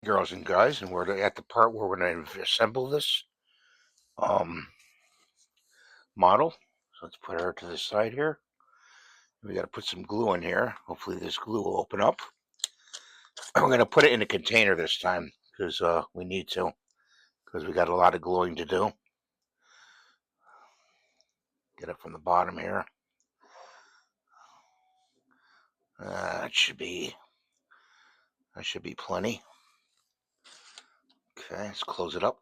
Girls and guys, and we're at the part where we're going to assemble this model. So let's put her to the side here. We got to put some glue in here. Hopefully this glue will open up. We're going to put it in a container this time because we need to, because we got a lot of gluing to do. Get it from the bottom here. That should be plenty. Okay, let's close it up.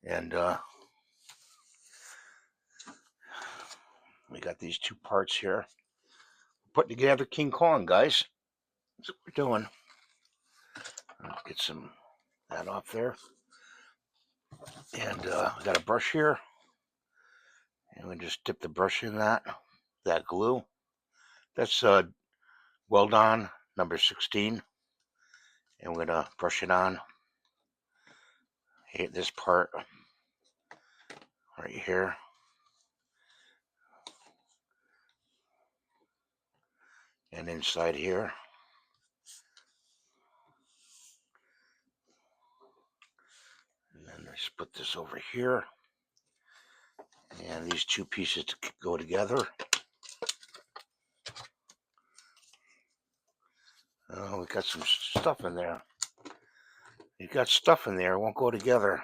And we got these two parts here. Putting together King Kong, guys. That's what we're doing. Let's get some that off there. And we got a brush here. And we just dip the brush in that glue. That's Well Done number 16. And we're going to brush it on. Hit this part right here. And inside here. And then let's put this over here. And these two pieces go together. Oh, we got some stuff in there. You got stuff in there, it won't go together.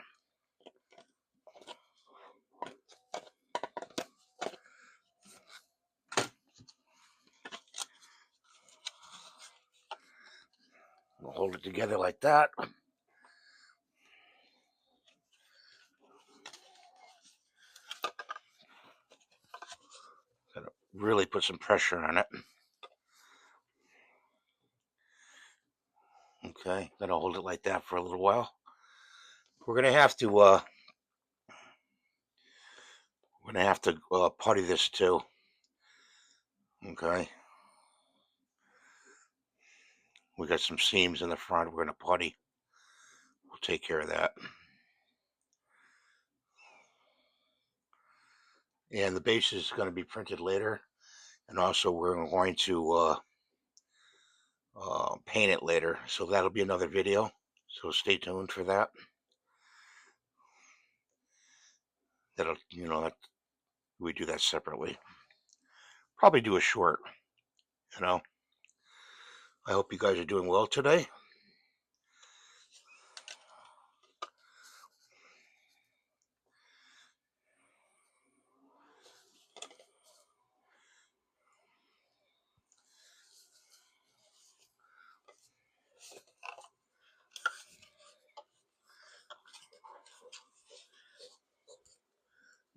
We'll hold it together like that. Gotta really put some pressure on it. Okay, gonna hold it like that for a little while. We're gonna have to putty this too. Okay, we got some seams in the front. We're gonna putty. We'll take care of that. And the base is going to be printed later, and also we're going to paint it later. So that'll be another video. So stay tuned for that. That'll, we do that separately. Probably do a short. I hope you guys are doing well today.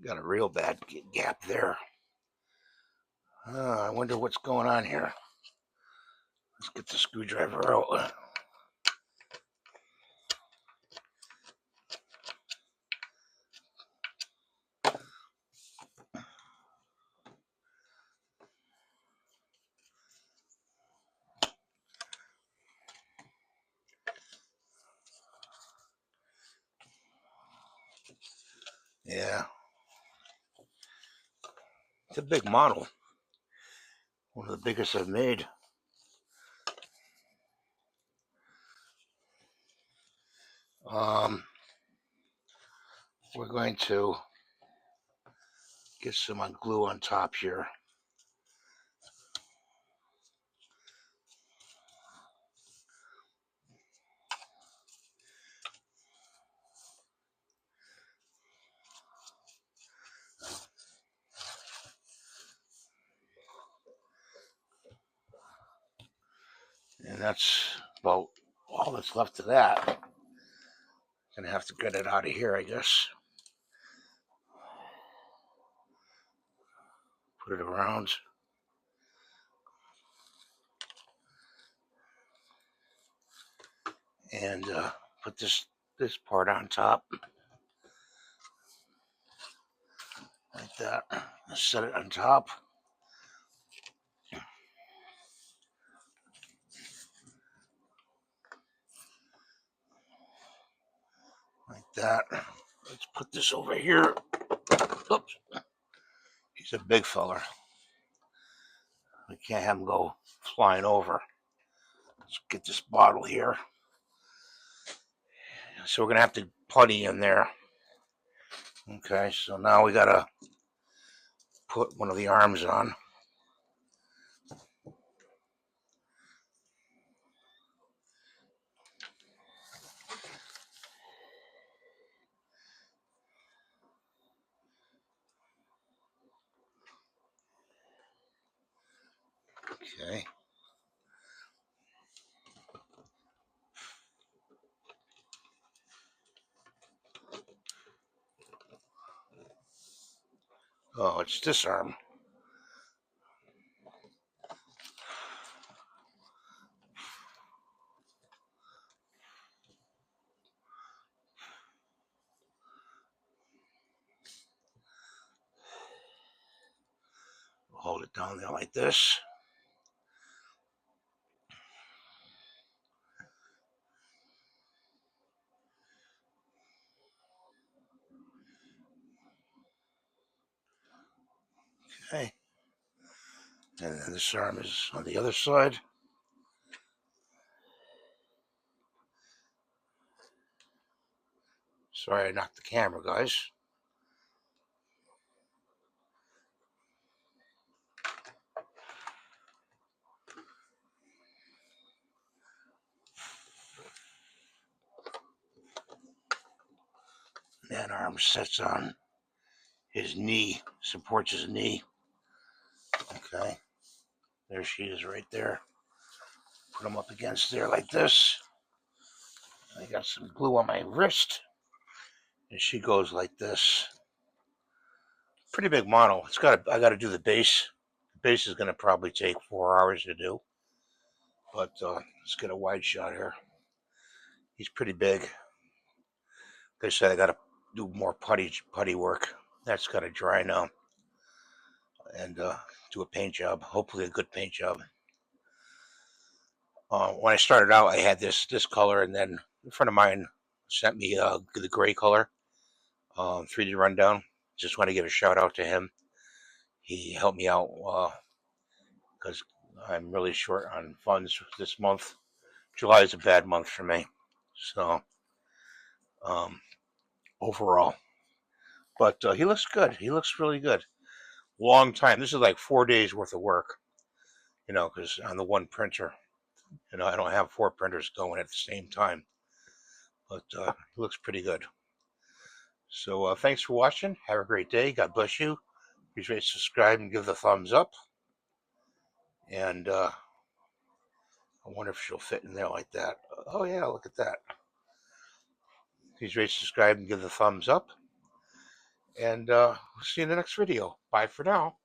Got a real bad gap there. I wonder what's going on here. Let's get the screwdriver out. Yeah. It's a big model. One of the biggest I've made. We're going to get some glue on top here. And that's about all that's left of that. Gonna have to get it out of here, I guess. Put it around. And put this part on top. Like that. Set it on top. Like that. Let's put this over here. Oops. He's a big feller. We can't have him go flying over. Let's get this bottle here. So we're going to have to putty in there. Okay, so now we got to put one of the arms on. Okay. Oh, it's this arm. Hold it down there like this. Okay. And then this arm is on the other side. Sorry I knocked the camera, guys. That arm sits on his knee, supports his knee. Okay. There she is right there. Put him up against there like this. I got some glue on my wrist. And she goes like this. Pretty big model. I got to do the base. The base is going to probably take 4 hours to do. But let's get a wide shot here. He's pretty big. Like I said, I got to do more putty work. That's got to dry now. And do a paint job. Hopefully a good paint job. When I started out, I had this color, and then a friend of mine sent me the gray color 3D rundown. Just want to give a shout out to him. He helped me out because I'm really short on funds this month. July is a bad month for me, so overall. But he looks good. He looks really good. Long time. This is like 4 days worth of work, because on the one printer, I don't have 4 printers going at the same time. But he looks pretty good. So thanks for watching. Have a great day. God bless you. Please rate, subscribe, and give the thumbs up. And I wonder if she'll fit in there like that. Oh, yeah, look at that. Please rate, subscribe, and give the thumbs up. And we'll see you in the next video. Bye for now.